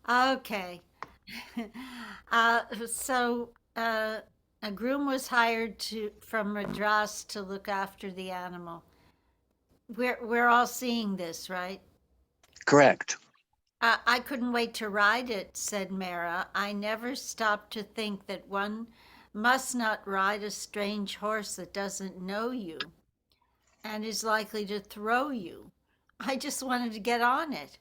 Okay. Uh, so a groom was hired to from Madras to look after the animal. We're all seeing this, right? Correct. I couldn't wait to ride it, said Mara. I never stopped to think that one must not ride a strange horse that doesn't know you and is likely to throw you. I just wanted to get on it.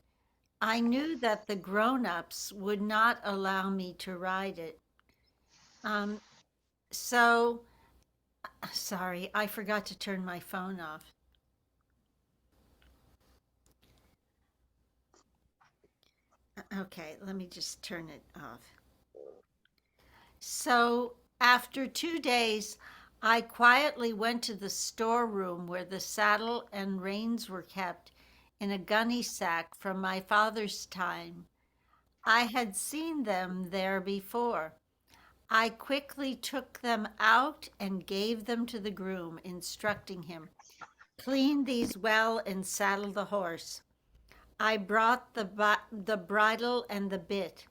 I knew that the grown-ups would not allow me to ride it. Um, so sorry, I forgot to turn my phone off. Okay, let me just turn it off. So after 2 days, I quietly went to the storeroom where the saddle and reins were kept in a gunny sack from my father's time. I had seen them there before. I quickly took them out and gave them to the groom, instructing him, clean these well and saddle the horse. I brought the bridle and the bit.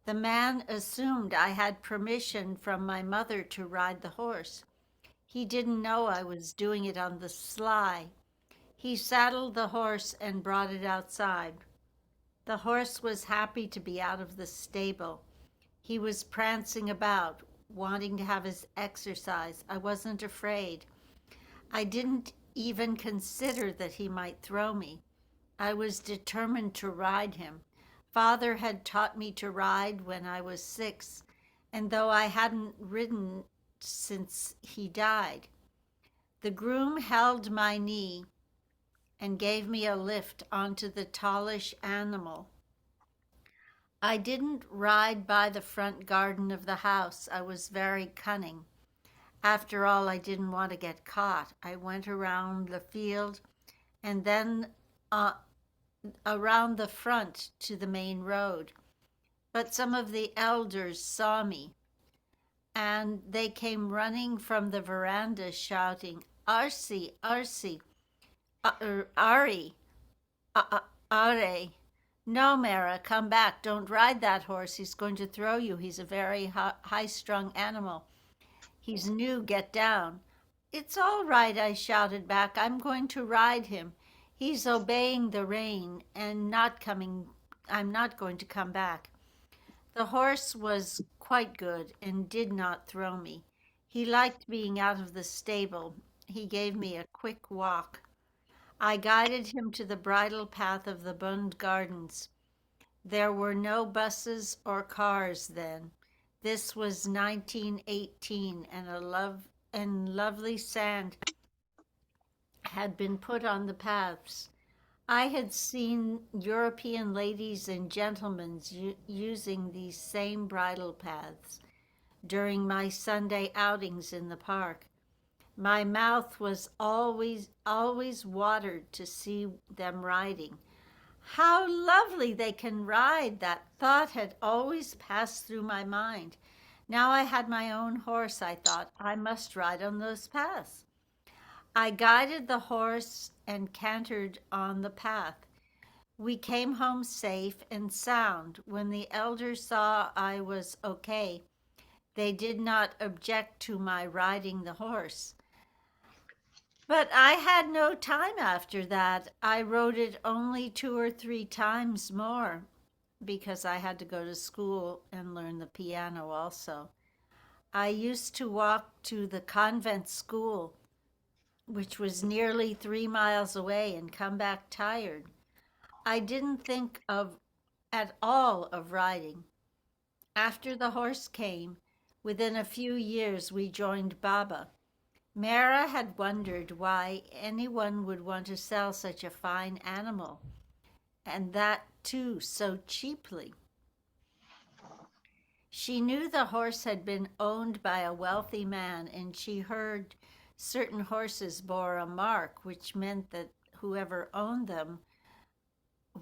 The man assumed I had permission from my mother to ride the horse. He didn't know I was doing it on the sly. He saddled the horse and brought it outside. The horse was happy to be out of the stable. He was prancing about, wanting to have his exercise. I wasn't afraid. I didn't even consider that he might throw me. I was determined to ride him. Father had taught me to ride when I was 6, and though I hadn't ridden since he died, the groom held my knee and gave me a lift onto the tallish animal. I didn't ride by the front garden of the house. I was very cunning. After all, I didn't want to get caught. I went around the field and then uh, around the front to the main road. But some of the elders saw me, and they came running from the veranda shouting, Arsi, Arsi, Ari, Are. No, Mara, come back. Don't ride that horse. He's going to throw you. He's a very high strung animal. He's new. Get down. It's all right, I shouted back. I'm going to ride him. He's obeying the rein and not coming. I'm not going to come back. The horse was quite good and did not throw me. He liked being out of the stable. He gave me a quick walk. I guided him to the bridle path of the Bund Gardens. There were no buses or cars then. This was 1918 and lovely sand had been put on the paths. I had seen European ladies and gentlemen using these same bridle paths during my Sunday outings in the park. My mouth was always watered to see them riding. How lovely they can ride! That thought had always passed through my mind. Now I had my own horse, I thought. I must ride on those paths. I guided the horse and cantered on the path. We came home safe and sound. When the elders saw I was okay, they did not object to my riding the horse. But I had no time after that. I rode it only 2 or 3 times more because I had to go to school and learn the piano also. I used to walk to the convent school, which was nearly 3 miles away, and come back tired. I didn't think of at all of riding. After the horse came, within a few years we joined Baba. Mara had wondered why anyone would want to sell such a fine animal, and that too so cheaply. She knew the horse had been owned by a wealthy man, and she heard certain horses bore a mark, which meant that whoever owned them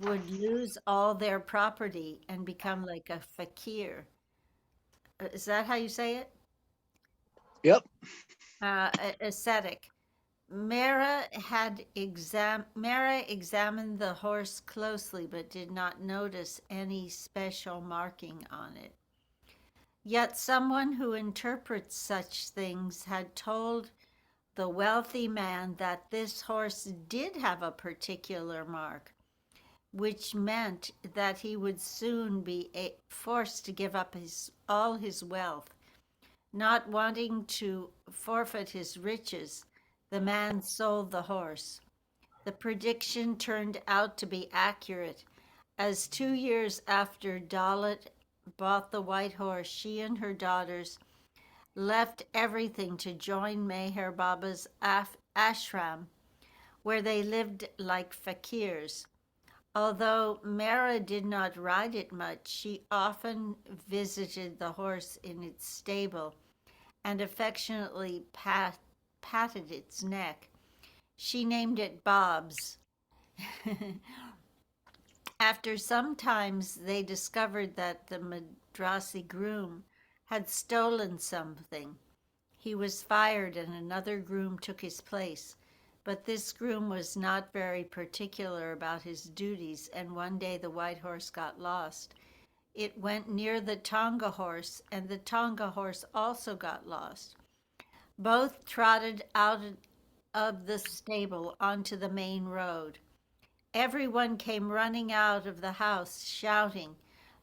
would lose all their property and become like a fakir. Is that how you say it? Yep. Ascetic. Mara examined the horse closely but did not notice any special marking on it. Yet someone who interprets such things had told the wealthy man that this horse did have a particular mark, which meant that he would soon be forced to give up all his wealth. Not wanting to forfeit his riches, the man sold the horse. The prediction turned out to be accurate, as 2 years after Dalit bought the white horse, she and her daughters left everything to join Meher Baba's ashram, where they lived like fakirs. Although Mara did not ride it much, she often visited the horse in its stable and affectionately patted its neck. She named it Bob's. After some times, they discovered that the Madrasi groom had stolen something. He was fired and another groom took his place. But this groom was not very particular about his duties, and one day the white horse got lost. It went near the Tonga horse, and the Tonga horse also got lost. Both trotted out of the stable onto the main road. Everyone came running out of the house shouting.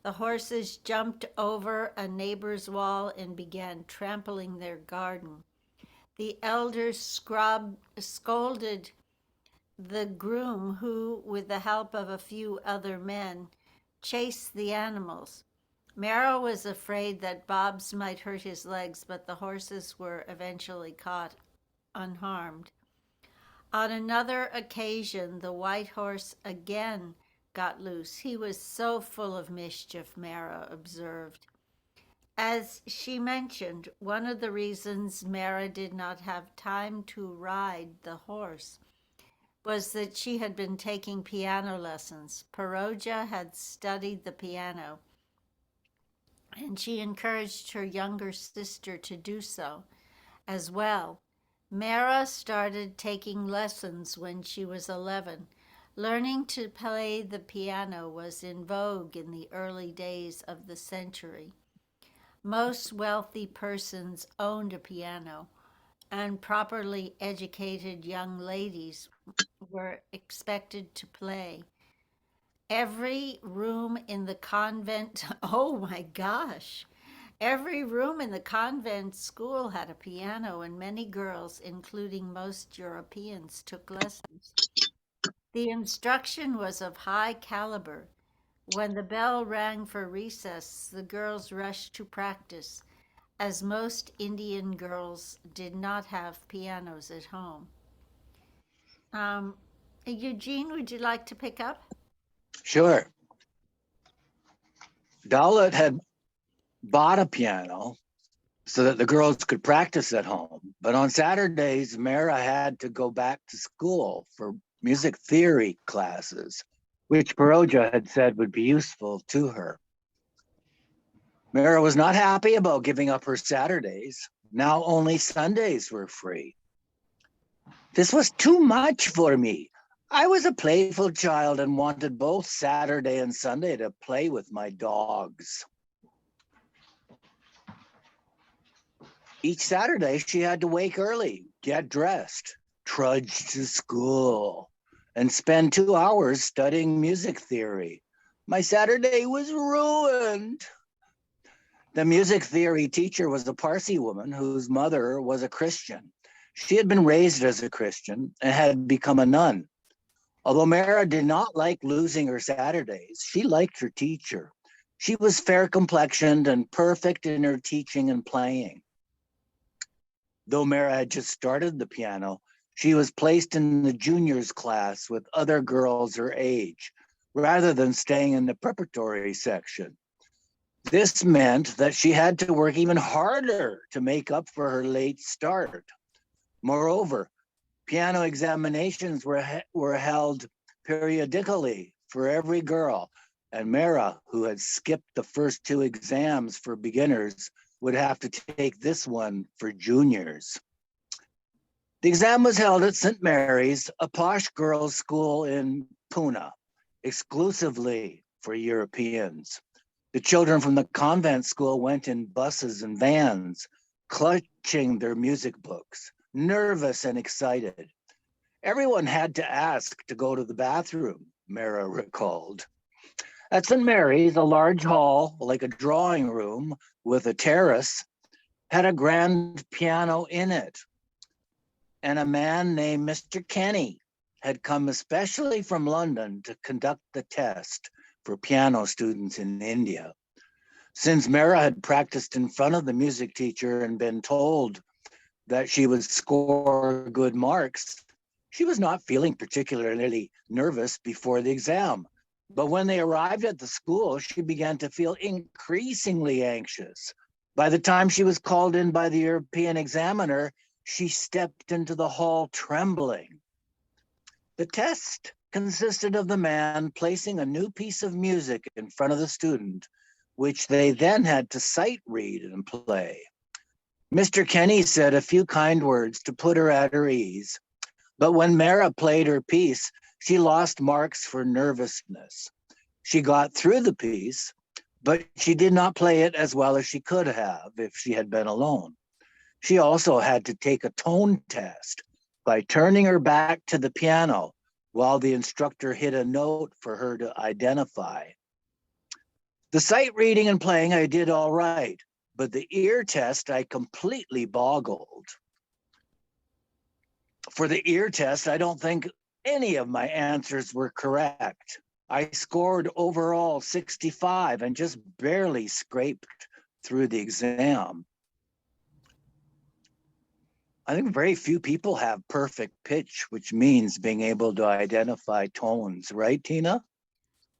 The horses jumped over a neighbor's wall and began trampling their garden. The elders scolded the groom, who, with the help of a few other men, chased the animals. Mara was afraid that Bobs might hurt his legs, but the horses were eventually caught unharmed. On another occasion, the white horse again got loose. He was so full of mischief, Mara observed. As she mentioned, one of the reasons Mara did not have time to ride the horse was that she had been taking piano lessons. Paroja had studied the piano, and she encouraged her younger sister to do so as well. Mara started taking lessons when she was 11. Learning to play the piano was in vogue in the early days of the century. Most wealthy persons owned a piano, and properly educated young ladies were expected to play. Every room in the convent, oh my gosh, every room in the convent school had a piano, and many girls, including most Europeans, took lessons. The instruction was of high caliber. When the bell rang for recess, the girls rushed to practice, as most Indian girls did not have pianos at home. Um, Eugene, would you like to pick up? Sure. Dalit had bought a piano so that the girls could practice at home. But on Saturdays, Mara had to go back to school for music theory classes, which Paroja had said would be useful to her. Mara was not happy about giving up her Saturdays. Now only Sundays were free. This was too much for me. I was a playful child and wanted both Saturday and Sunday to play with my dogs. Each Saturday, she had to wake early, get dressed, trudge to school, and spend 2 hours studying music theory. My Saturday was ruined. The music theory teacher was a Parsi woman whose mother was a Christian. She had been raised as a Christian and had become a nun. Although Mara did not like losing her Saturdays, she liked her teacher. She was fair complexioned and perfect in her teaching and playing. Though Mara had just started the piano, she was placed in the juniors class with other girls her age, rather than staying in the preparatory section. This meant that she had to work even harder to make up for her late start. Moreover, piano examinations were held periodically for every girl, and Mara, who had skipped the first two exams for beginners, would have to take this one for juniors. The exam was held at St. Mary's, a posh girls' school in Pune, exclusively for Europeans. The children from the convent school went in buses and vans, clutching their music books, nervous and excited. Everyone had to ask to go to the bathroom, Mehera recalled. At St. Mary's, a large hall, like a drawing room with a terrace, had a grand piano in it. And a man named Mr. Kenny had come especially from London to conduct the test for piano students in India. Since Mehera had practiced in front of the music teacher and been told that she would score good marks, she was not feeling particularly nervous before the exam. But when they arrived at the school, she began to feel increasingly anxious. By the time she was called in by the European examiner, she stepped into the hall trembling. The test consisted of the man placing a new piece of music in front of the student, which they then had to sight read and play. Mr. Kenny said a few kind words to put her at her ease, but when Mehera played her piece, she lost marks for nervousness. She got through the piece, but she did not play it as well as she could have if she had been alone. She also had to take a tone test by turning her back to the piano while the instructor hit a note for her to identify. The sight reading and playing I did all right, but the ear test I completely boggled. For the ear test, I don't think any of my answers were correct. I scored overall 65 and just barely scraped through the exam. I think very few people have perfect pitch, which means being able to identify tones, right, Tina?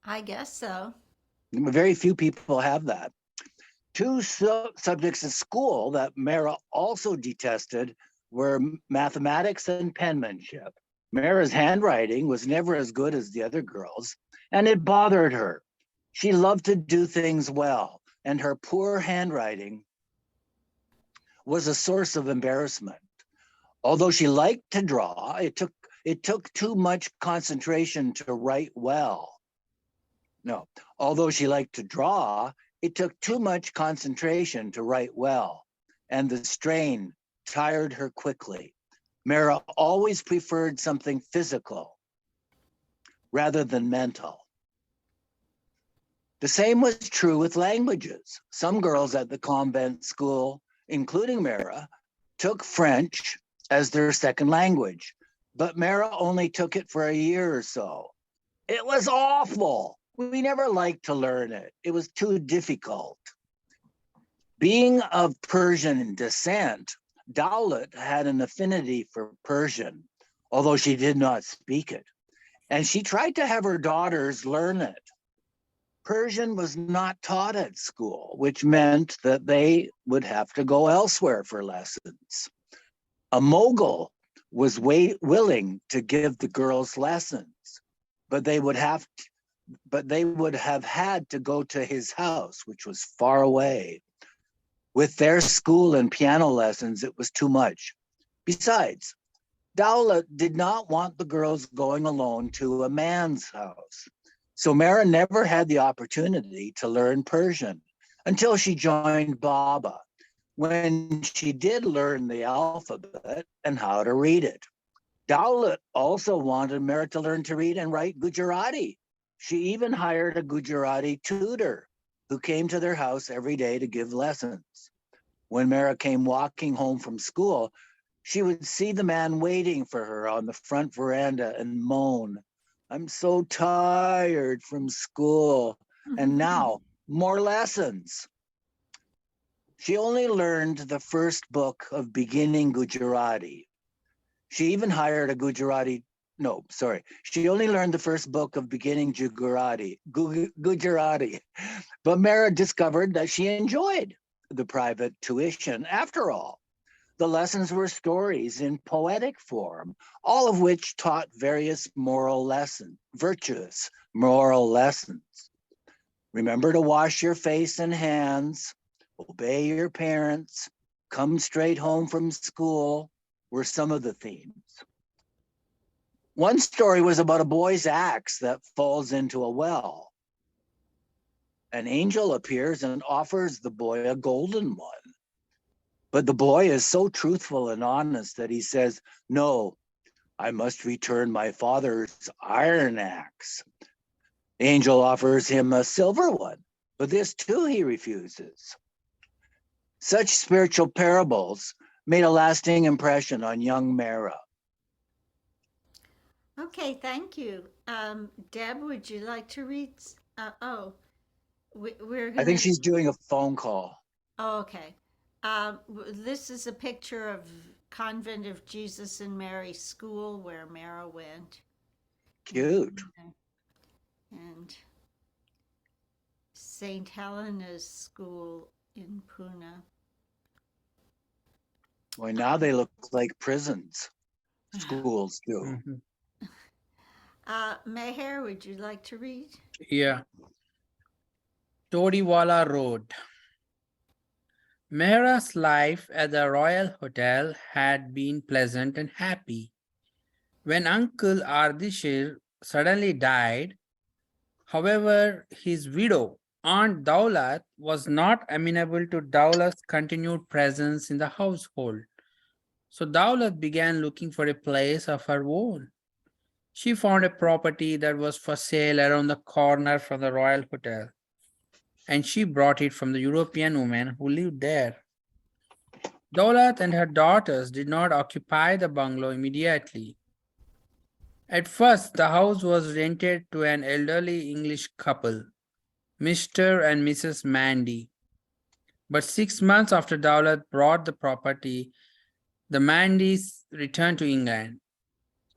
I guess so. Very few people have that. Two subjects in school that Mehera also detested were mathematics and penmanship. Mehera's handwriting was never as good as the other girls, and it bothered her. She loved to do things well, and her poor handwriting was a source of embarrassment. Although she liked to draw, it took too much concentration to write well. No, although she liked to draw, it took too much concentration to write well, and the strain tired her quickly. Mehera always preferred something physical rather than mental. The same was true with languages. Some girls at the convent school, including Mehera, took French as their second language, but Mehera only took it for a year or so. It was awful. We never liked to learn it. It was too difficult. Being of Persian descent, Dowlett had an affinity for Persian, although she did not speak it, and she tried to have her daughters learn it. Persian was not taught at school, which meant that they would have to go elsewhere for lessons. A mogul was willing to give the girls lessons, but they would have had to go to his house, which was far away. With their school and piano lessons, it was too much. Besides, Dowlett did not want the girls going alone to a man's house. So Mehera never had the opportunity to learn Persian until she joined Baba, when she did learn the alphabet and how to read it. Dowlett also wanted Mehera to learn to read and write Gujarati. She even hired a Gujarati tutor who came to their house every day to give lessons. When Mehera came walking home from school, she would see the man waiting for her on the front veranda and moan, "I'm so tired from school, and now more lessons." She only learned the first book of beginning Gujarati. She even hired a Gujarati, no, sorry. She only learned the first book of beginning Gujarati. But Mehera discovered that she enjoyed the private tuition. After all, the lessons were stories in poetic form, all of which taught various moral lessons, virtuous moral lessons. Remember to wash your face and hands, obey your parents, come straight home from school, were some of the themes. One story was about a boy's axe that falls into a well. An angel appears and offers the boy a golden one. But the boy is so truthful and honest that he says, "No, I must return my father's iron axe." The angel offers him a silver one, but this too he refuses. Such spiritual parables made a lasting impression on young Mehera. Okay, thank you. Deb, would you like to read? We're I think gonna. she's doing a phone call. Oh, okay. This is a picture of Convent of Jesus and Mary School where Mara went, Cute. and St. Helena's School in Pune. Well, now they look like prisons. Schools do. Meher, would you like to read? Yeah. Toriwala Road. Mehra's life at the Royal Hotel had been pleasant and happy. When Uncle Ardishir suddenly died, however, his widow, Aunt Daulat, was not amenable to Daulat's continued presence in the household. So Daulat began looking for a place of her own. She found a property that was for sale around the corner from the Royal Hotel, and she brought it from the European woman who lived there. Daulat and her daughters did not occupy the bungalow immediately. At first, the house was rented to an elderly English couple, Mr. and Mrs. Mandy. But 6 months after Daulat bought the property, the Mandys returned to England,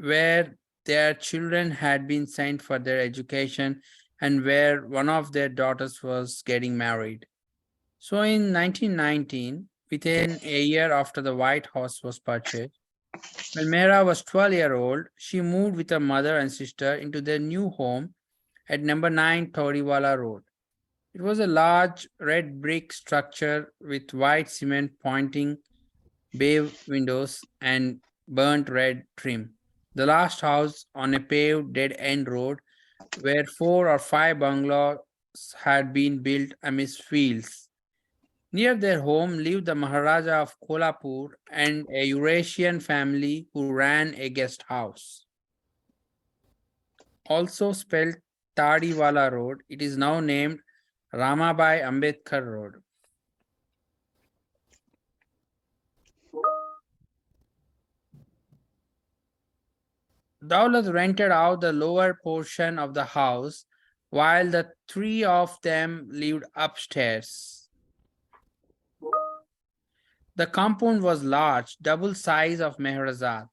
where their children had been sent for their education and where one of their daughters was getting married. So in 1919, within a year after the White House was purchased, when Mehra was 12-year-old, she moved with her mother and sister into their new home at number 9 Toriwala Road. It was a large red brick structure with white cement pointing bay windows and burnt red trim. The last house on a paved dead-end road where 4 or 5 bungalows had been built amidst fields. Near their home lived the Maharaja of Kolhapur and a Eurasian family who ran a guest house. Also spelled Tadiwala Road, it is now named Ramabai Ambedkar Road. Daulat rented out the lower portion of the house while the 3 of them lived upstairs. The compound was large, double size of Mehrazad,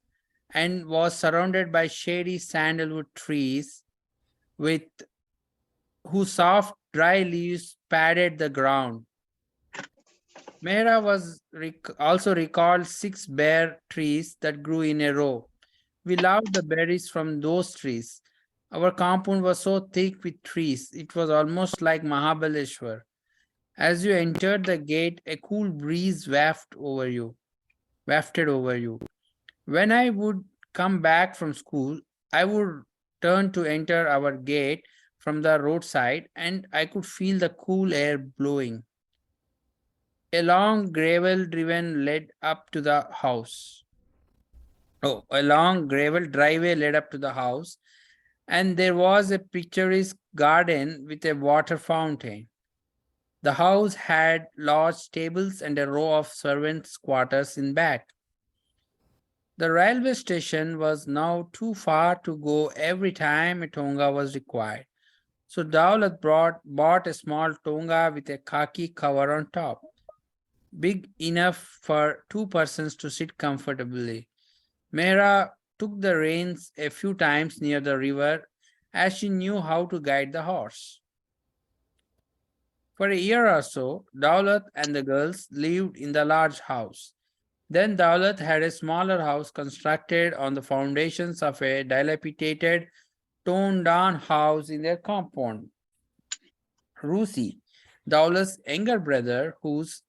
and was surrounded by shady sandalwood trees with whose soft dry leaves padded the ground. Mehra was also recalled 6 bare trees that grew in a row. We loved the berries from those trees. Our compound was so thick with trees, it was almost like Mahabaleshwar. As you entered the gate, a cool breeze wafted over you. When I would come back from school, I would turn to enter our gate from the roadside, and I could feel the cool air blowing. A long gravel driven led up to the house. Oh, a long gravel driveway led up to the house, and there was a picturesque garden with a water fountain. The house had large stables and a row of servants' quarters in back. The railway station was now too far to go every time a tonga was required. So Dawlat bought a small tonga with a khaki cover on top, big enough for 2 persons to sit comfortably. Mehra took the reins a few times near the river as she knew how to guide the horse. For a year or so, Dawlat and the girls lived in the large house. Then Dawlat had a smaller house constructed on the foundations of a dilapidated, toned down house in their compound. Rusi, Dawlat's younger brother, whose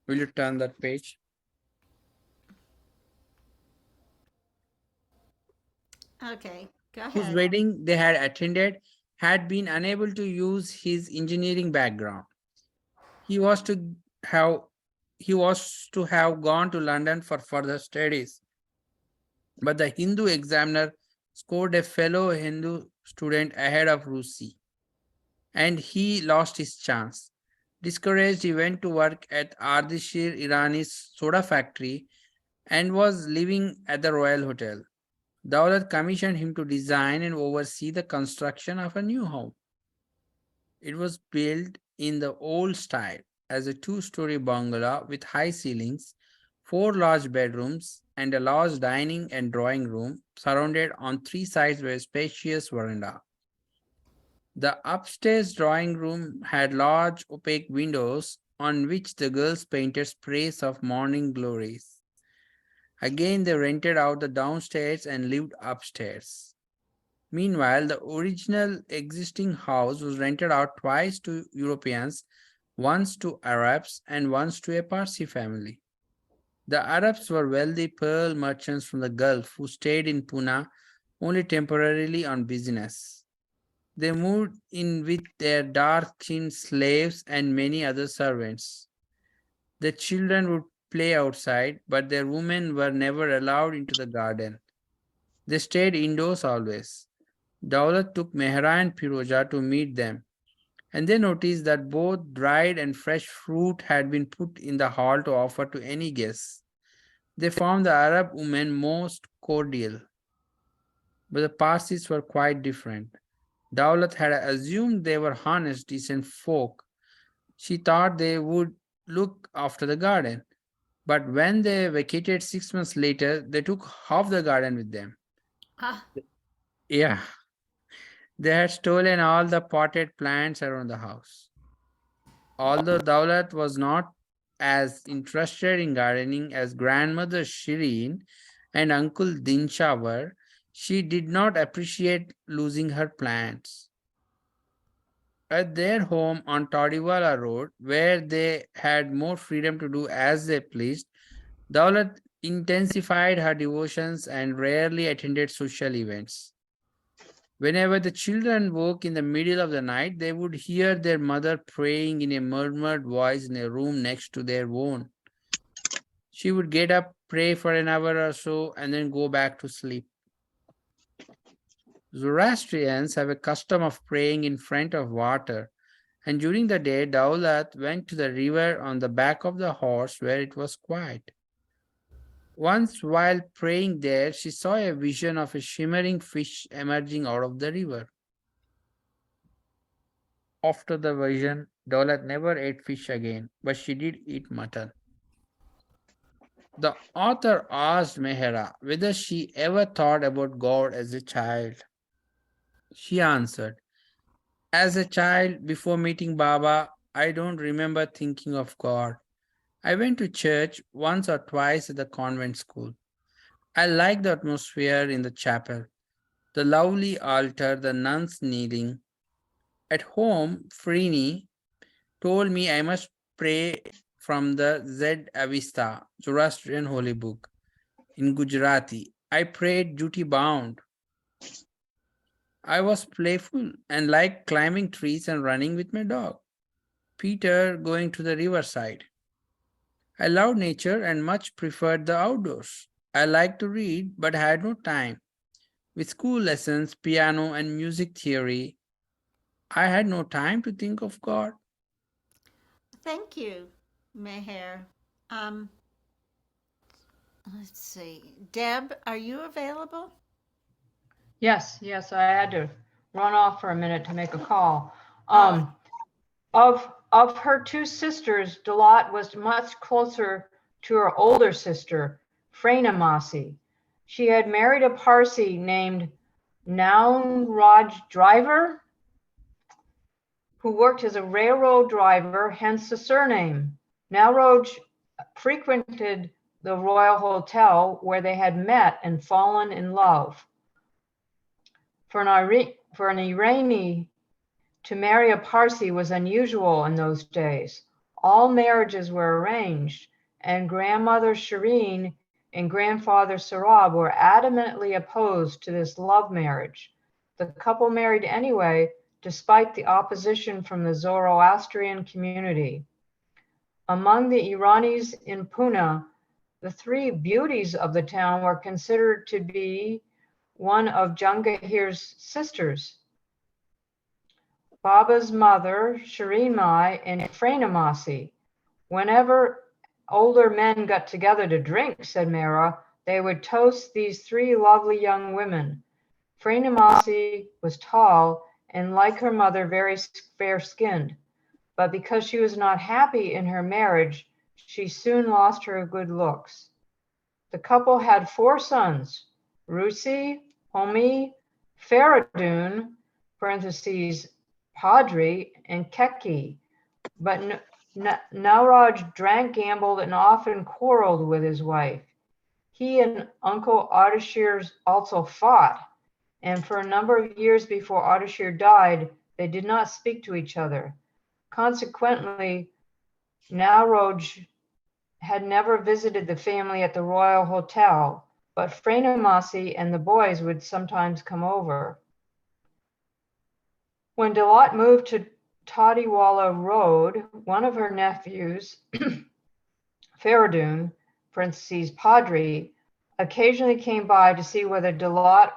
will you turn that page? Okay, go whose ahead. wedding they had attended, had been unable to use his engineering background. He was to have he was to have gone to London for further studies, but the Hindu examiner scored a fellow Hindu student ahead of Rusi, and he lost his chance. Discouraged, he went to work at Ardeshir Irani's soda factory and was living at the Royal Hotel. Dawlat commissioned him to design and oversee the construction of a new home. It was built in the old style as a two-story bungalow with high ceilings, four large bedrooms, and a large dining and drawing room surrounded on three sides by a spacious veranda. The upstairs drawing room had large opaque windows on which the girls painted sprays of morning glories. Again, they rented out the downstairs and lived upstairs. Meanwhile, the original existing house was rented out twice to Europeans, once to Arabs, and once to a Parsi family. The Arabs were wealthy pearl merchants from the Gulf who stayed in Pune only temporarily on business. They moved in with their dark skinned slaves and many other servants. The children would play outside, but their women were never allowed into the garden. They stayed indoors always. Daulat took Mehra and Piroja to meet them, and they noticed that both dried and fresh fruit had been put in the hall to offer to any guests. They found the Arab women most cordial, but the Parsis were quite different. Daulat had assumed they were honest, decent folk. She thought they would look after the garden. But when they vacated 6 months later, they took half the garden with them. Ah, Yeah, they had stolen all the potted plants around the house. Although Daulat was not as interested in gardening as grandmother Shireen and uncle Dinsha were, she did not appreciate losing her plants. At their home on Todiwala Road, where they had more freedom to do as they pleased, Daulat intensified her devotions and rarely attended social events. Whenever the children woke in the middle of the night, they would hear their mother praying in a murmured voice in a room next to their own. She would get up, pray for an hour or so, and then go back to sleep. Zoroastrians have a custom of praying in front of water, and during the day, Daulat went to the river on the back of the horse where it was quiet. Once, while praying there, she saw a vision of a shimmering fish emerging out of the river. After the vision, Daulat never ate fish again, but she did eat mutton. The author asked Mehera whether she ever thought about God as a child. She answered, as a child, before meeting Baba, I don't remember thinking of God. I went to church once or twice at the convent school. I liked the atmosphere in the chapel, the lovely altar, the nuns kneeling. At home, Frini told me I must pray from the Zed Avista, Zoroastrian holy book, in Gujarati. I prayed duty bound. I was playful and liked climbing trees and running with my dog, Peter, going to the riverside. I loved nature and much preferred the outdoors. I liked to read but had no time. With school lessons, piano, and music theory, I had no time to think of God. thank you, Meher. Um, let's see. Deb, are you available? Yes, yes, I had to run off for a minute to make a call. Oh, Of her two sisters, Dalat was much closer to her older sister, Masi. She had married a Parsi named Noun Raj Driver, who worked as a railroad driver, hence the surname. Nowroj frequented the Royal Hotel where they had met and fallen in love. For an Irani to marry a Parsi was unusual in those days. All marriages were arranged, and grandmother Shireen and grandfather Sarab were adamantly opposed to this love marriage. The couple married anyway, despite the opposition from the Zoroastrian community. Among the Iranis in Pune, the three beauties of the town were considered to be one of Jahangir's sisters, Baba's mother, Shireen Mai, and Pranamasi. Whenever older men got together to drink, said Mehera, they would toast these three lovely young women. Pranamasi was tall and, like her mother, very fair-skinned. But because she was not happy in her marriage, she soon lost her good looks. The couple had 4 sons, Rusi, Homi, Faradun, parentheses, Padri, and Keki. But Nauraj drank, gambled, and often quarreled with his wife. He and Uncle Ardashir also fought, and for a number of years before Ardashir died, they did not speak to each other. Consequently, Nauraj had never visited the family at the Royal Hotel, but Pranamasi and the boys would sometimes come over. When Dalat moved to Tadiwala Road, one of her nephews, Faradun, parentheses, Padri, occasionally came by to see whether Dalat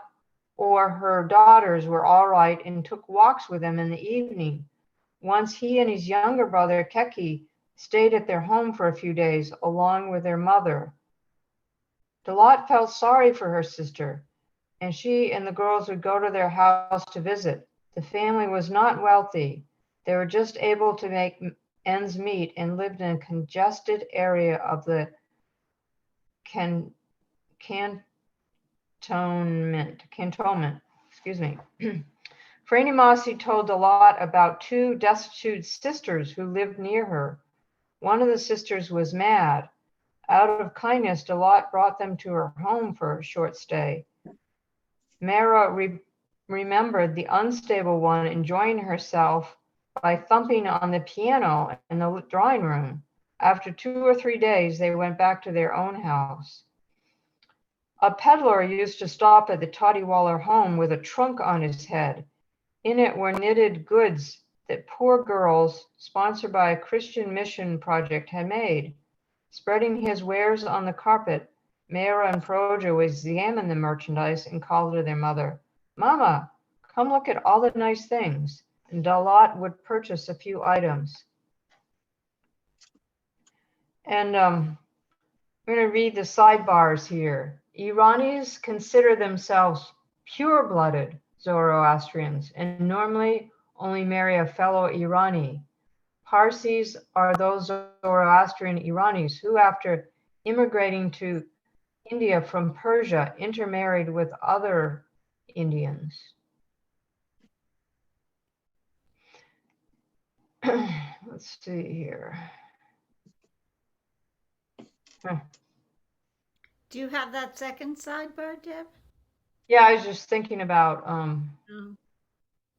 or her daughters were all right and took walks with them in the evening. Once he and his younger brother, Keki, stayed at their home for a few days along with their mother. Dalat felt sorry for her sister, and she and the girls would go to their house to visit. The family was not wealthy. They were just able to make ends meet and lived in a congested area of the cantonment. Pranamasi told Dalat about 2 destitute sisters who lived near her. One of the sisters was mad. Out of kindness, Dalat brought them to her home for a short stay. Mehera remembered the unstable one enjoying herself by thumping on the piano in the drawing room. After 2 or 3 days, they went back to their own house. A peddler used to stop at the Tadiwala home with a trunk on his head. In it were knitted goods that poor girls, sponsored by a Christian mission project, had made. Spreading his wares on the carpet, Mehera and Paroja would examine the merchandise and call to their mother, "Mama, come look at all the nice things." And Dalat would purchase a few items. And I'm going to read the sidebars here. Iranis consider themselves pure-blooded Zoroastrians and normally only marry a fellow Irani. Parsis are those Zoroastrian Iranis who, after immigrating to India from Persia, intermarried with other Indians. Let's see here. Do you have that second sidebar, Deb? Yeah, I was just thinking about Oh.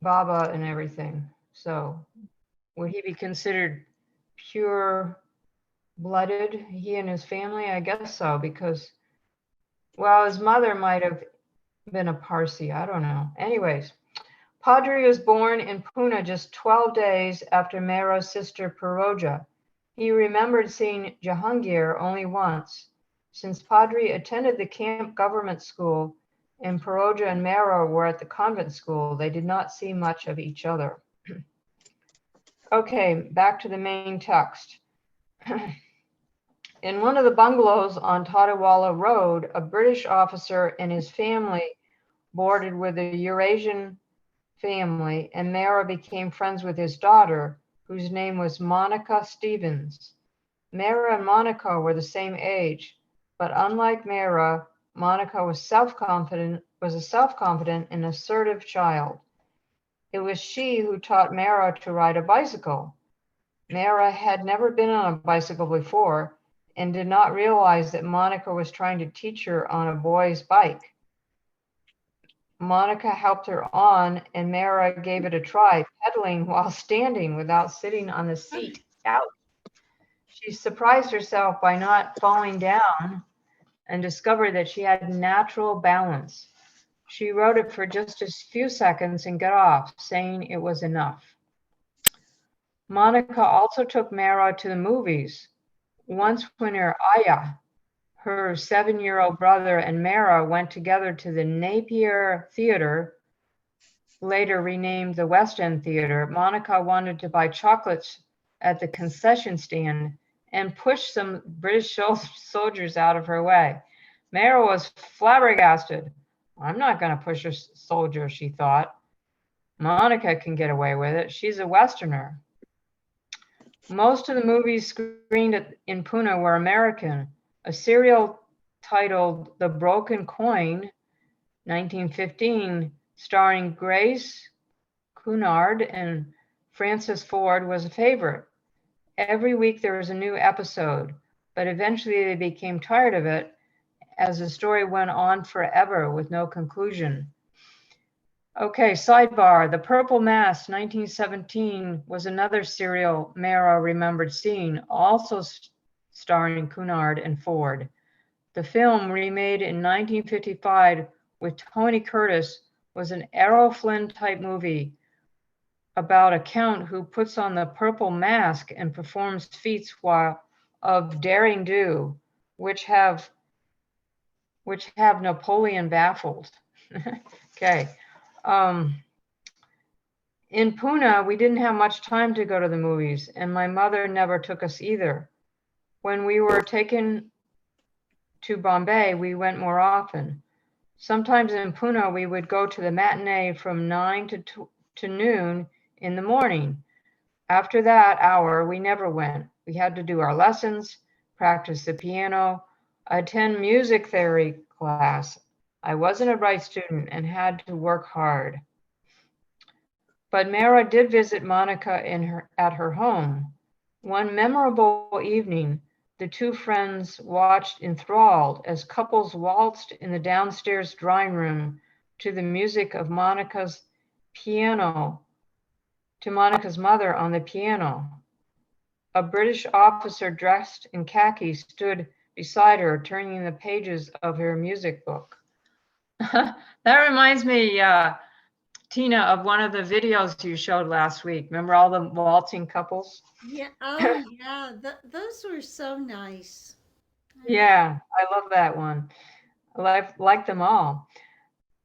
Baba and everything. So would he be considered pure-blooded, he and his family? I guess so, because, well, his mother might have been a Parsi. I don't know. Anyways, Padri was born in Pune just 12 days after Mehera's sister Paroja. He remembered seeing Jahangir only once. Since Padri attended the camp government school and Paroja and Mehera were at the convent school, they did not see much of each other. Okay, back to the main text. In one of the bungalows on Tadiwala Road, a British officer and his family boarded with a Eurasian family, and Mehera became friends with his daughter, whose name was Monica Stevens. Mehera and Monica were the same age, but unlike Mehera, Monica was a self-confident and assertive child. It was she who taught Mehera to ride a bicycle. Mehera had never been on a bicycle before and did not realize that Monica was trying to teach her on a boy's bike. Monica helped her on, and Mehera gave it a try, pedaling while standing without sitting on the seat. Ouch. She surprised herself by not falling down and discovered that she had natural balance. She wrote it for just a few seconds and got off, saying it was enough. Monica also took Mehera to the movies. Once when her Aya, her 7-year-old brother, and Mehera went together to the Napier Theater, later renamed the West End Theater, Monica wanted to buy chocolates at the concession stand and push some British soldiers out of her way. Mehera was flabbergasted. I'm not going to push a soldier, she thought. Monica can get away with it. She's a Westerner. Most of the movies screened in Pune were American. A serial titled The Broken Coin, 1915, starring Grace Cunard and Francis Ford, was a favorite. Every week there was a new episode, but eventually they became tired of it as the story went on forever with no conclusion. Okay, sidebar. The Purple Mask, 1917, was another serial Mehera remembered seeing, also starring Cunard and Ford. The film, remade in 1955 with Tony Curtis, was an Errol Flynn type movie about a count who puts on the purple mask and performs feats of daring do, which have Napoleon baffled. Okay. In Pune, we didn't have much time to go to the movies, and my mother never took us either. When we were taken to Bombay, we went more often. Sometimes in Pune, we would go to the matinee from 9 to noon in the morning. After that hour, we never went. We had to do our lessons, practice the piano, attend music theory class. I wasn't a bright student and had to work hard. But Mehera did visit Monica at her home. One memorable evening, the two friends watched enthralled as couples waltzed in the downstairs drawing room to the music of Monica's mother on the piano. A British officer dressed in khaki stood beside her, turning the pages of her music book. That reminds me, Tina, of one of the videos you showed last week. Remember all the waltzing couples? Yeah. Oh, yeah. Those were so nice. Yeah, I love that one. I like them all.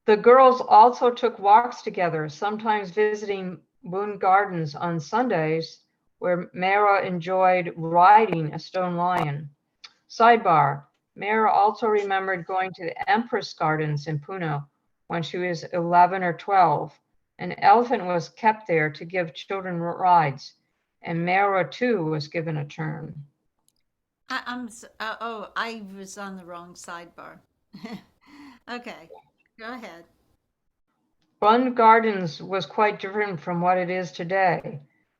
The girls also took walks together, sometimes visiting Boone Gardens on Sundays, where Mehera enjoyed riding a stone lion. Sidebar, Mehera also remembered going to the Empress Gardens in Pune when she was 11 or 12. An elephant was kept there to give children rides, and Mehera too was given a turn. I was on the wrong sidebar. Okay, go ahead. Bund Gardens was quite different from what it is today.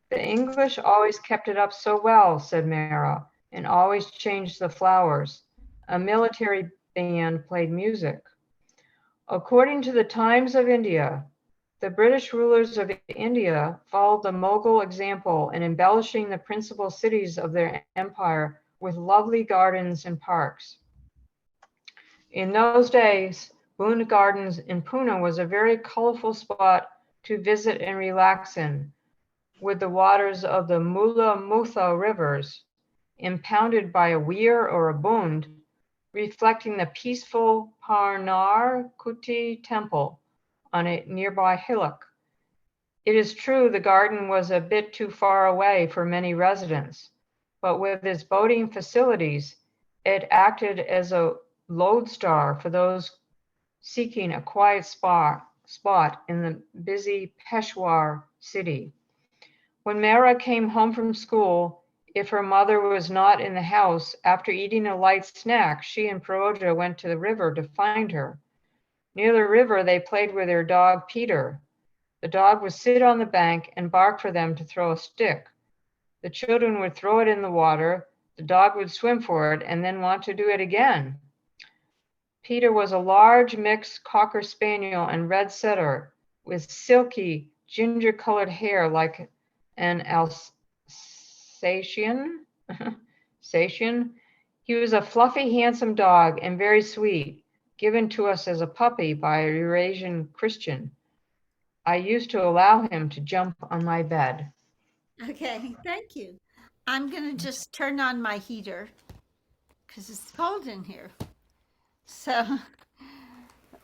The English always kept it up so well, said Mehera, and always changed the flowers. A military band played music. According to the Times of India, the British rulers of India followed the Mughal example in embellishing the principal cities of their empire with lovely gardens and parks. In those days, Boone Gardens in Pune was a very colorful spot to visit and relax in, with the waters of the Mula Mutha rivers, impounded by a weir or a bund, reflecting the peaceful Parnar Kuti temple on a nearby hillock. It is true the garden was a bit too far away for many residents, but with its boating facilities, it acted as a lodestar for those seeking a quiet spot in the busy Peshawar city. When Mehera came home from school, if her mother was not in the house, after eating a light snack, she and Paroja went to the river to find her. Near the river, they played with their dog, Peter. The dog would sit on the bank and bark for them to throw a stick. The children would throw it in the water, the dog would swim for it, and then want to do it again. Peter was a large mixed Cocker Spaniel and Red Setter with silky, ginger-colored hair like an Alsatian. He was a fluffy, handsome dog and very sweet, given to us as a puppy by a Eurasian Christian. I used to allow him to jump on my bed. Okay, thank you. I'm going to just turn on my heater because it's cold in here. So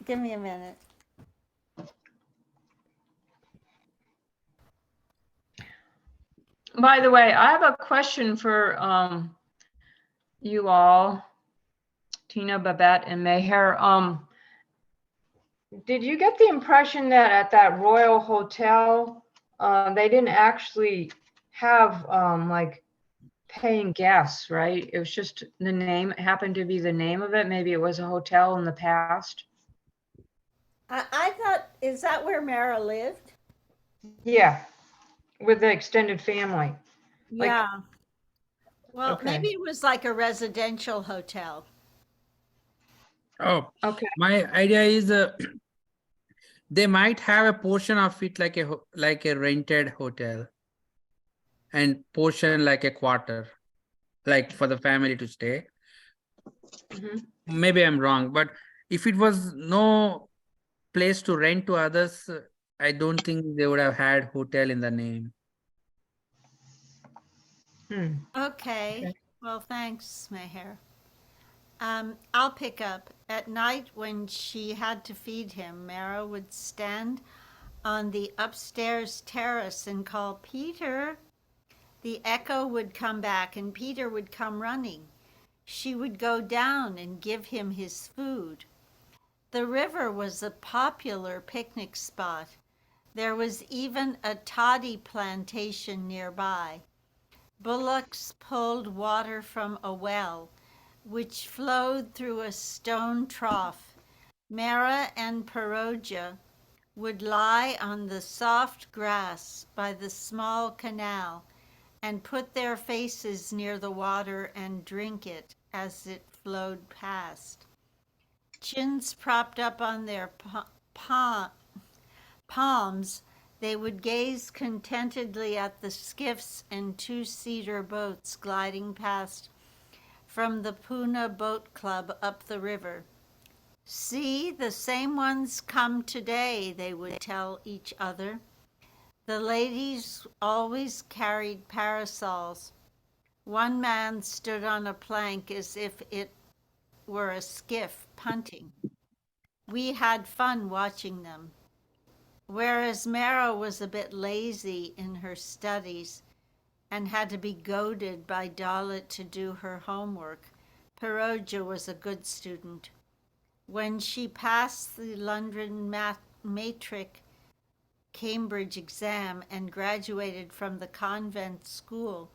give me a minute. By the way, I have a question for you all, Tina, Babette, and Meher. Did you get the impression that at that Royal Hotel, they didn't actually have like paying guests, right? It was just the name, it happened to be the name of it. Maybe it was a hotel in the past. I thought, is that where Mara lived? Yeah, with the extended family. Like, Yeah. Well, okay, maybe it was like a residential hotel. Oh, okay. my idea is they might have a portion of it like like a rented hotel and portion like a quarter, like for the family to stay. Mhm. Maybe I'm wrong, but if it was no place to rent to others, I don't think they would have had hotel in the name. Hmm. Okay. Okay. Well, thanks, Meher. I'll pick up. At night, when she had to feed him, Mara would stand on the upstairs terrace and call, Peter. The echo would come back, and Peter would come running. She would go down and give him his food. The river was a popular picnic spot. There was even a toddy plantation nearby. Bullocks pulled water from a well, which flowed through a stone trough. Mara and Peroja would lie on the soft grass by the small canal and put their faces near the water and drink it as it flowed past. Chins propped up on their palms, they would gaze contentedly at the skiffs and two-seater boats gliding past from the Puna Boat Club up the river. See, the same ones come today, they would tell each other. The ladies always carried parasols. One man stood on a plank as if it were a skiff punting. We had fun watching them. Whereas Mara was a bit lazy in her studies and had to be goaded by Dalit to do her homework, Peroja was a good student. When she passed the London Matric Cambridge exam and graduated from the convent school,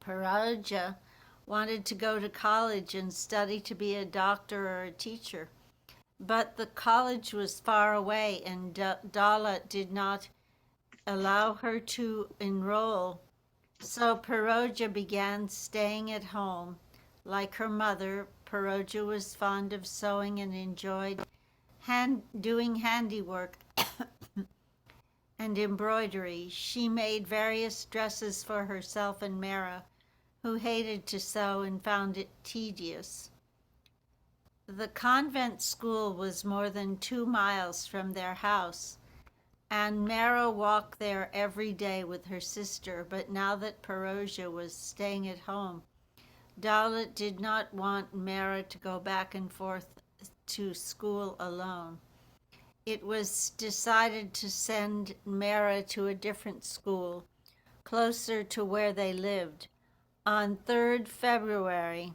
Peroja wanted to go to college and study to be a doctor or a teacher. But the college was far away, and Dalit did not allow her to enroll. So Peroja began staying at home. Like her mother, Peroja was fond of sewing and enjoyed doing handiwork and embroidery. She made various dresses for herself and Mara, who hated to sew and found it tedious. The convent school was more than 2 miles from their house, and Mara walked there every day with her sister. But now that Peroja was staying at home, Dalit did not want Mara to go back and forth to school alone. It was decided to send Mara to a different school, closer to where they lived. On 3rd February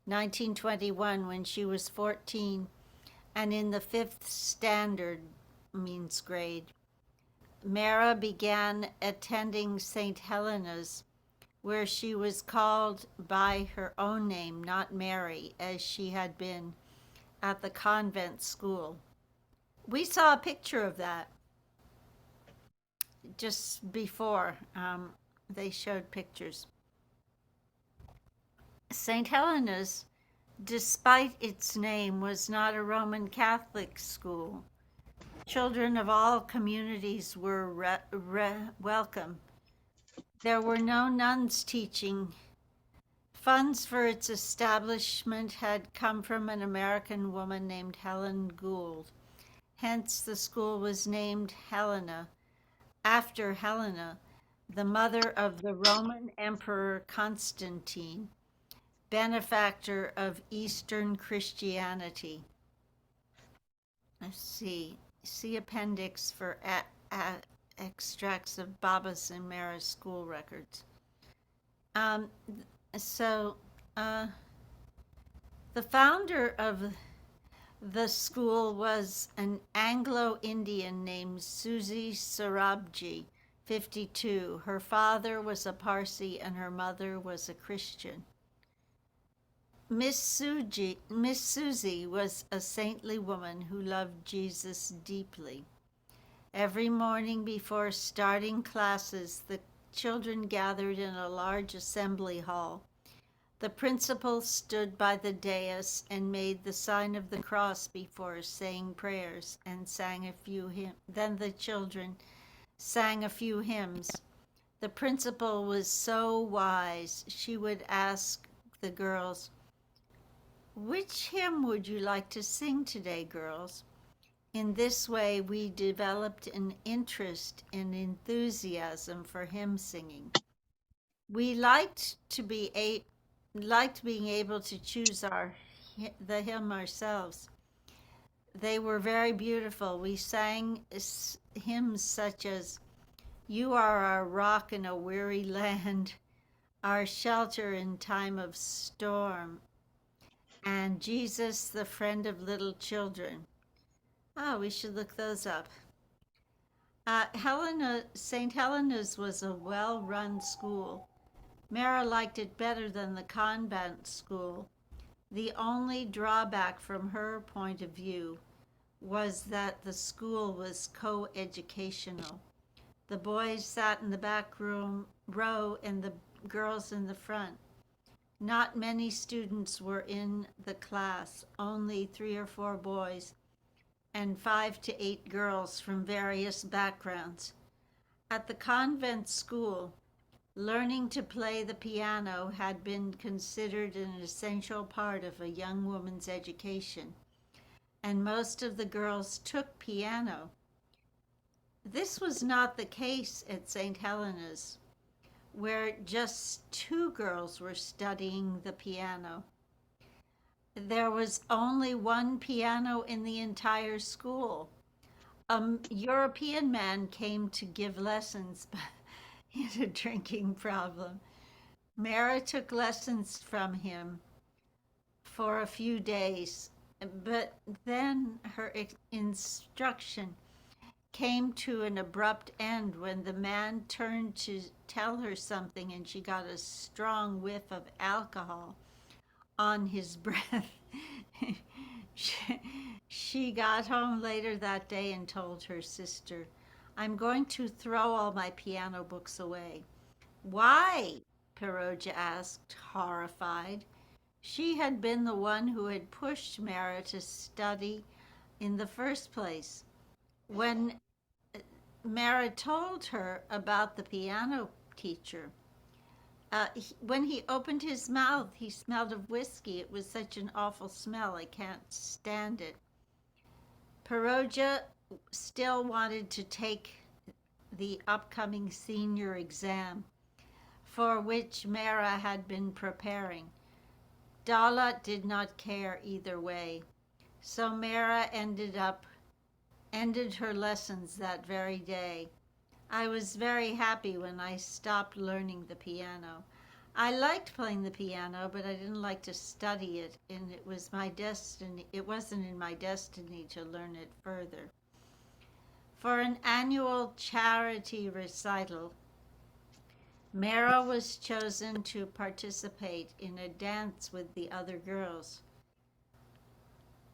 1921, when she was 14 and in the 5th standard means grade, Mara began attending St. Helena's, where she was called by her own name, not Mary, as she had been at the convent school. We saw a picture of that just before they showed pictures. St. Helena's, despite its name, was not a Roman Catholic school. Children of all communities were welcome. There were no nuns teaching Funds for its establishment had come from an American woman named Helen Gould. Hence, the school was named Helena, after Helena, the mother of the Roman Emperor Constantine, benefactor of Eastern Christianity. Let's see. See appendix for extracts of Baba's and Mara's school records. Um, so, the founder of the school was an Anglo-Indian named Susie Sarabji, 52. Her father was a Parsi and her mother was a Christian. Miss Susie was a saintly woman who loved Jesus deeply. Every morning before starting classes, the children gathered in a large assembly hall. The principal stood by the dais and made the sign of the cross before saying prayers and sang a few hymns. Then the children sang a few hymns. The principal was so wise, she would ask the girls, "Which hymn would you like to sing today, girls?" In this way, we developed an interest and enthusiasm for hymn singing. We liked being able to choose the hymn ourselves. They were very beautiful. We sang hymns such as "You are our rock in a weary land, our shelter in time of storm," and "Jesus, the friend of little children." Oh, we should look those up. St. Helena's was a well-run school. Mara liked it better than the convent school. The only drawback from her point of view was that the school was co-educational. The boys sat in the back row and the girls in the front. Not many students were in the class, only 3 or 4 boys and 5 to 8 girls from various backgrounds. At the convent school, learning to play the piano had been considered an essential part of a young woman's education, and most of the girls took piano. This was not the case at St. Helena's, where just 2 girls were studying the piano. There was only 1 piano in the entire school. A European man came to give lessons, but he had a drinking problem. Mara took lessons from him for a few days, but then her instruction came to an abrupt end when the man turned to tell her something and she got a strong whiff of alcohol on his breath. she got home later that day and told her sister, "I'm going to throw all my piano books away." "Why?" Peroja asked, horrified. She had been the one who had pushed Mara to study in the first place. When Mara told her about the piano teacher, when he opened his mouth, he smelled of whiskey. It was such an awful smell. I can't stand it. Peroja still wanted to take the upcoming senior exam, for which Mara had been preparing. Dalat did not care either way, so Mara ended her lessons that very day. I was very happy when I stopped learning the piano. I liked playing the piano, but I didn't like to study it, and it was my destiny. It wasn't in my destiny to learn it further. For an annual charity recital, Mara was chosen to participate in a dance with the other girls.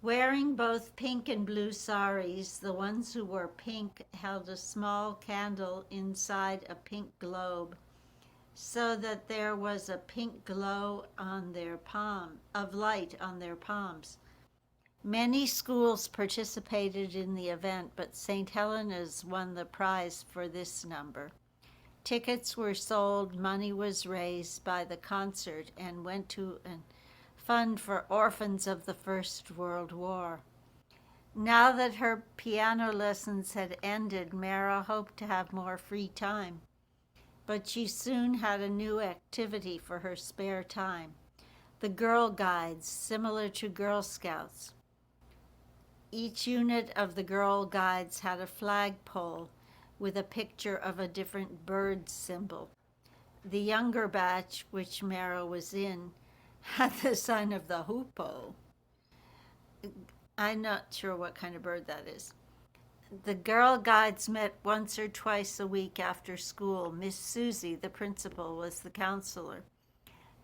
Wearing both pink and blue saris, the ones who wore pink held a small candle inside a pink globe, so that there was a pink glow on their light on their palms. Many schools participated in the event, but St. Helena's won the prize for this number. Tickets were sold, money was raised by the concert, and went to a fund for orphans of the First World War. Now that her piano lessons had ended, Mara hoped to have more free time, but she soon had a new activity for her spare time: the Girl Guides, similar to Girl Scouts. Each unit of the Girl Guides had a flagpole with a picture of a different bird symbol. The younger batch, which Mara was in, had the sign of the hoopoe. I'm not sure what kind of bird that is. The Girl Guides met once or twice a week after school. Miss Susie, the principal, was the counselor.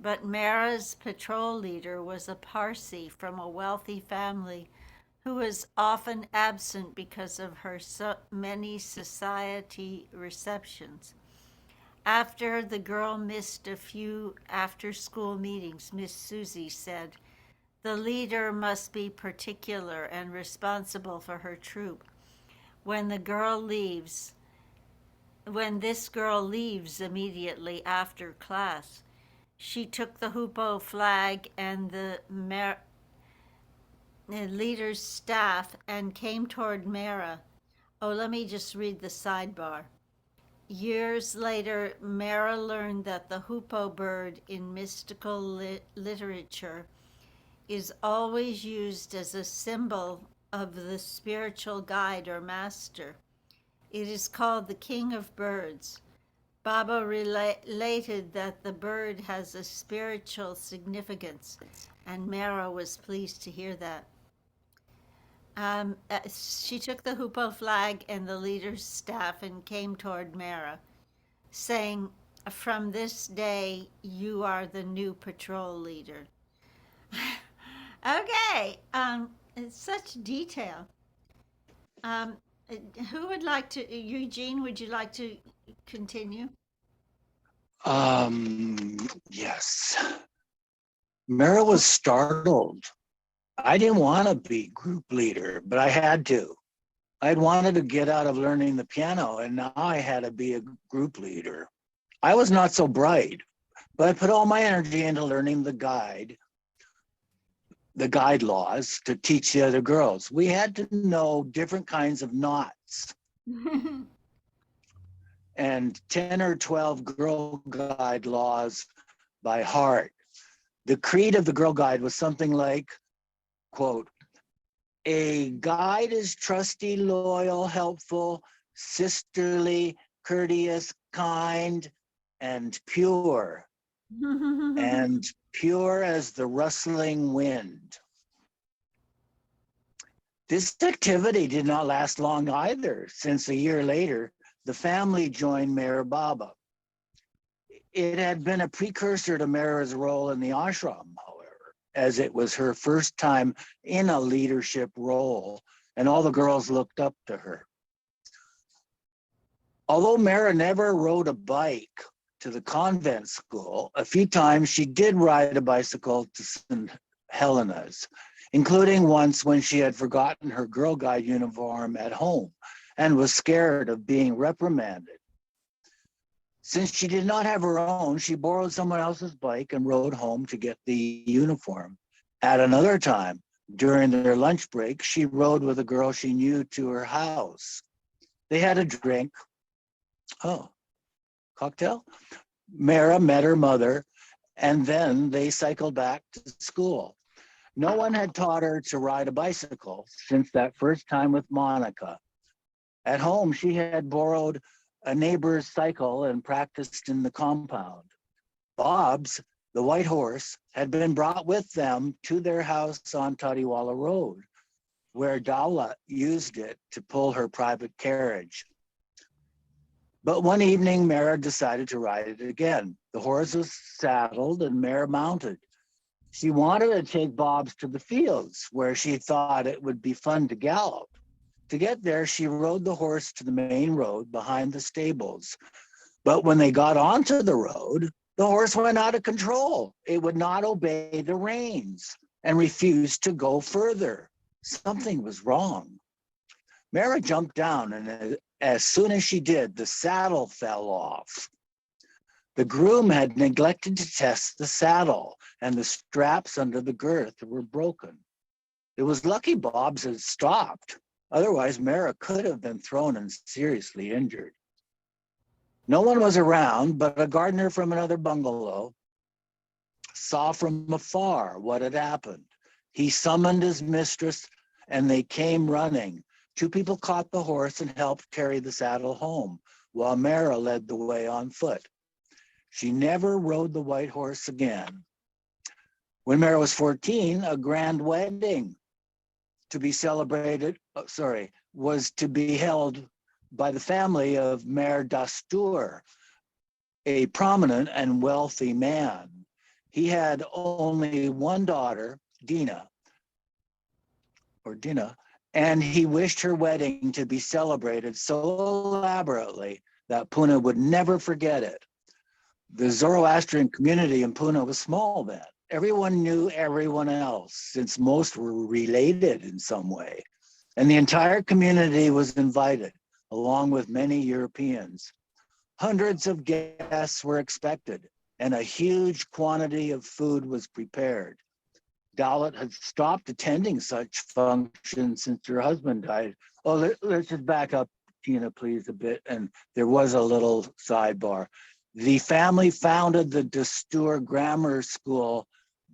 But Mara's patrol leader was a Parsi from a wealthy family who was often absent because of her so many society receptions. After the girl missed a few after school meetings, Miss Susie said, "The leader must be particular and responsible for her troop. When the girl leaves, when this girl leaves immediately after class." She took the hoopoe flag and the leader's staff and came toward Mara. Oh, let me just read the sidebar. Years later, Mara learned that the hoopoe bird in mystical literature is always used as a symbol of the spiritual guide or master. It is called the king of birds. Baba related that the bird has a spiritual significance, and Mara was pleased to hear that. She took the hoopoe flag and the leader's staff and came toward Mara, saying, "From this day, you are the new patrol leader." Okay, it's such detail. Um, who would like to, Eugene, would you like to continue? Yes. Mara was startled. I didn't want to be group leader, but I had to. I'd wanted to get out of learning the piano, and now I had to be a group leader. I was not so bright, but I put all my energy into learning the guide laws to teach the other girls. We had to know different kinds of knots and 10 or 12 Girl Guide laws by heart. The creed of the Girl Guide was something like, quote, "A guide is trusty, loyal, helpful, sisterly, courteous, kind, and pure as the rustling wind." This activity did not last long either, since a year later, the family joined Meher Baba. It had been a precursor to Mehera's role in the ashram, however, as it was her first time in a leadership role, and all the girls looked up to her. Although Mehera never rode a bike to the convent school, a few times she did ride a bicycle to St. Helena's, including once when she had forgotten her Girl Guide uniform at home and was scared of being reprimanded. Since she did not have her own, she borrowed someone else's bike and rode home to get the uniform. At another time, during their lunch break, she rode with a girl she knew to her house. They had a drink. Oh, cocktail? Mehera met her mother, and then they cycled back to school. No one had taught her to ride a bicycle since that first time with Monica. At home, she had borrowed a neighbor's cycle and practiced in the compound. Bob's, the white horse, had been brought with them to their house on Tadiwala Road, where Dawla used it to pull her private carriage. But one evening, Mehera decided to ride it again. The horse was saddled and Mehera mounted. She wanted to take Bob's to the fields, where she thought it would be fun to gallop. To get there, she rode the horse to the main road behind the stables. But when they got onto the road, the horse went out of control. It would not obey the reins and refused to go further. Something was wrong. Mehera jumped down, and as soon as she did, the saddle fell off. The groom had neglected to test the saddle, and the straps under the girth were broken. It was lucky Bob's had stopped. Otherwise, Mehera could have been thrown and seriously injured. No one was around, but a gardener from another bungalow saw from afar what had happened. He summoned his mistress, and they came running. Two people caught the horse and helped carry the saddle home, while Mehera led the way on foot. She never rode the white horse again. When Mehera was 14, a grand wedding to be celebrated, was to be held by the family of Mayor Dastur, a prominent and wealthy man. He had only one daughter, Dina, and he wished her wedding to be celebrated so elaborately that Pune would never forget it. The Zoroastrian community in Pune was small then. Everyone knew everyone else, since most were related in some way. And the entire community was invited, along with many Europeans. Hundreds of guests were expected, and a huge quantity of food was prepared. Dalit had stopped attending such functions since her husband died. Oh, let's just back up, Tina, please, a bit. And there was a little sidebar. The family founded the Dastur Grammar School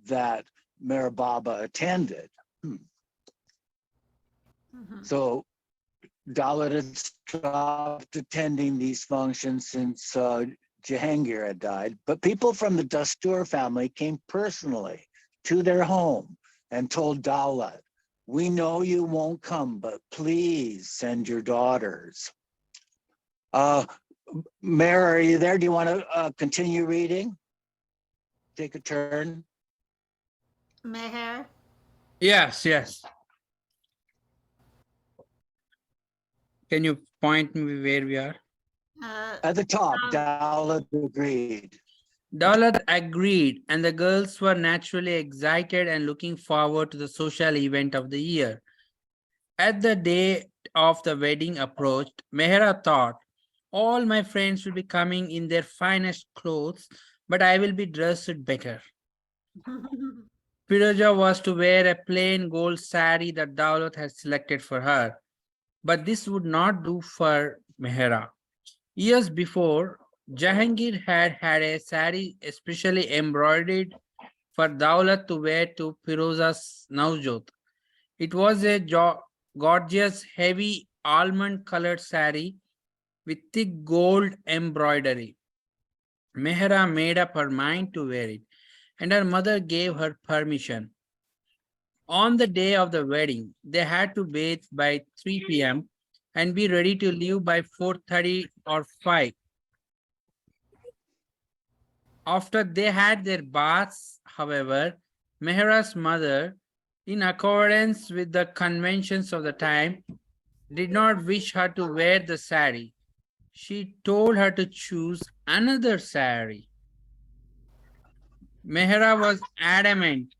that Meher Baba attended. So Dalit had stopped attending these functions since Jahangir had died, but people from the Dastur family came personally to their home and told Dalit, "We know you won't come, but please send your daughters." Meher, are you there? Do you want to continue reading? Take a turn. Meher? Yes, yes. Can you point me where we are? At the top, Dalit agreed. Daulat agreed, and the girls were naturally excited and looking forward to the social event of the year. As the day of the wedding approached, Mehera thought, all my friends will be coming in their finest clothes, but I will be dressed better. Firoja was to wear a plain gold sari that Daulat had selected for her, but this would not do for Mehera. Years before, Jahangir had had a sari especially embroidered for Daulat to wear to Firoza's Naujot. It was a gorgeous, heavy, almond-colored sari with thick gold embroidery. Mehera made up her mind to wear it, and her mother gave her permission. On the day of the wedding, they had to bathe by 3 p.m. and be ready to leave by 4:30 or 5. After they had their baths, however, Mehera's mother, in accordance with the conventions of the time, did not wish her to wear the sari. She told her to choose another sari. Mehera was adamant.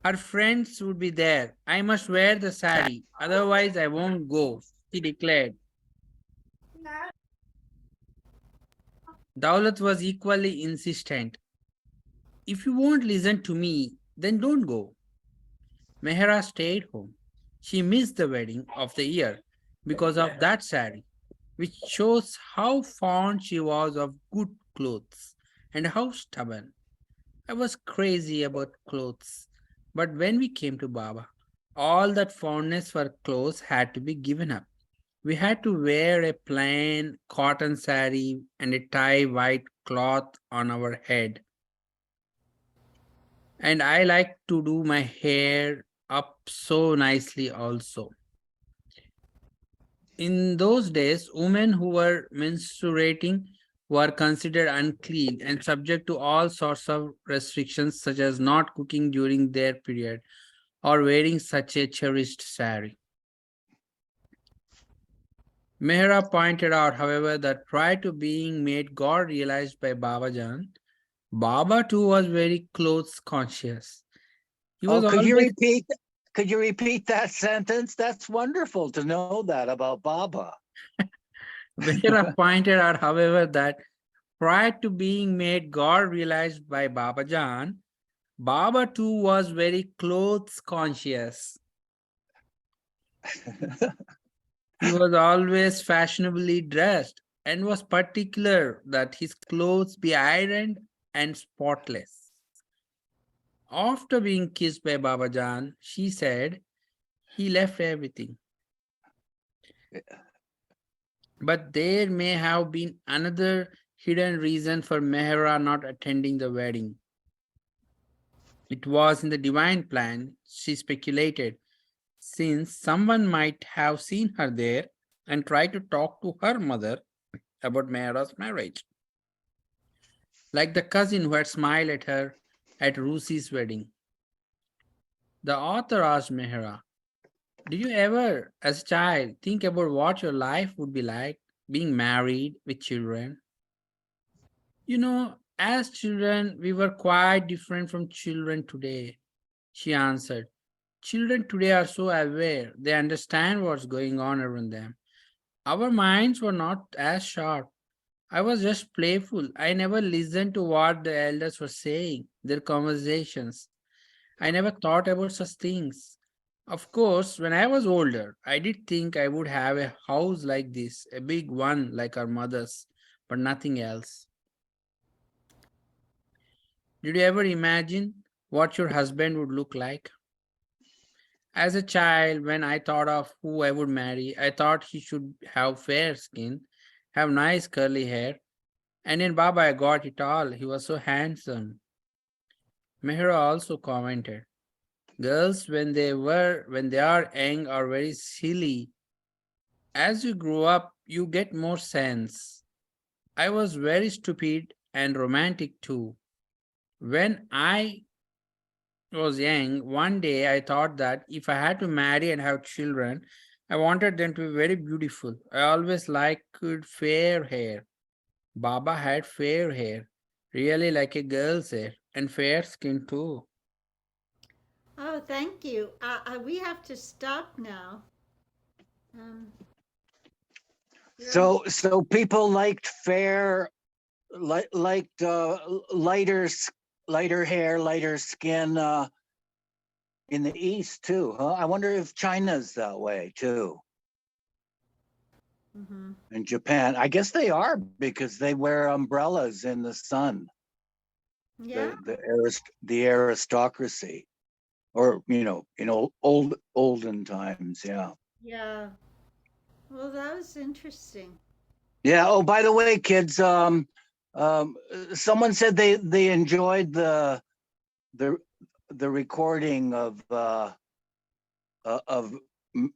Her friends would be there. I must wear the sari, otherwise I won't go, she declared. Daulat was equally insistent. If you won't listen to me, then don't go. Mehera stayed home. She missed the wedding of the year because of that sari, which shows how fond she was of good clothes and how stubborn. I was crazy about clothes, but when we came to Baba, all that fondness for clothes had to be given up. We had to wear a plain cotton sari and a tie white cloth on our head. And I like to do my hair up so nicely also. In those days, women who were menstruating were considered unclean and subject to all sorts of restrictions, such as not cooking during their period or wearing such a cherished sari. Mehera pointed out, however, that prior to being made God realized by Baba Jan, Baba too was very clothes conscious. He was Could you always repeat? Could you repeat that sentence? That's wonderful to know that about Baba. Mehra pointed out, however, that prior to being made God realized by Baba Jan, Baba too was very clothes conscious. He was always fashionably dressed and was particular that his clothes be ironed and spotless. After being kissed by Baba Jan, she said he left everything. But there may have been another hidden reason for Mehera not attending the wedding. It was in the divine plan, she speculated, since someone might have seen her there and tried to talk to her mother about Mehera's marriage, like the cousin who had smiled at her at Rusi's wedding. The author asked Mehera, did you ever, as a child, think about what your life would be like being married with children? You know, as children, we were quite different from children today, she answered. Children today are so aware, they understand what's going on around them. Our minds were not as sharp. I was just playful. I never listened to what the elders were saying, their conversations. I never thought about such things. Of course, when I was older, I did think I would have a house like this, a big one like our mother's, but nothing else. Did you ever imagine what your husband would look like? As a child, when I thought of who I would marry, I thought he should have fair skin, have nice curly hair, and in Baba I got it all. He was so handsome. Mehra also commented, girls when they are young are very silly. As you grow up, you get more sense. I was very stupid and romantic too. When I was young, one day I thought that if I had to marry and have children, I wanted them to be very beautiful. I always liked fair hair. Baba had fair hair, really like a girl's hair, and fair skin too. Oh, thank you. We have to stop now. Um, you're- So people liked fair, liked lighter hair, lighter skin in the East too, huh? I wonder if China's that way too. Mhm. In Japan, I guess they are because they wear umbrellas in the sun. Yeah, The aristocracy, or in olden times, yeah. yeah. Well, that was interesting. Yeah. Oh, by the way, kids, um, someone said they enjoyed the the recording of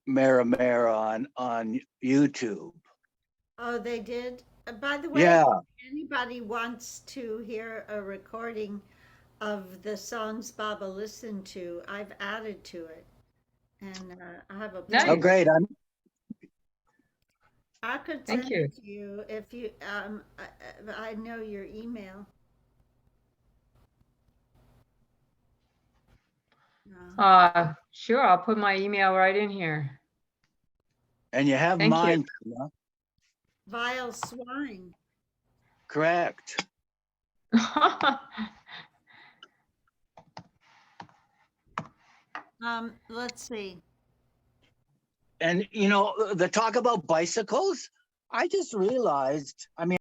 Mehera-Meher on YouTube. Oh, they did. By the way, Yeah. if anybody wants to hear a recording of the songs Baba listened to, I've added to it, and I have a Oh, Nice. playlist. great. I could Thank send you. it to you if you. I know your email. Uh, Sure, I'll put my email right in here. And you have Thank you. mine, Tina. Vile swine. Correct. Let's see. And the talk about bicycles, I just realized, I mean,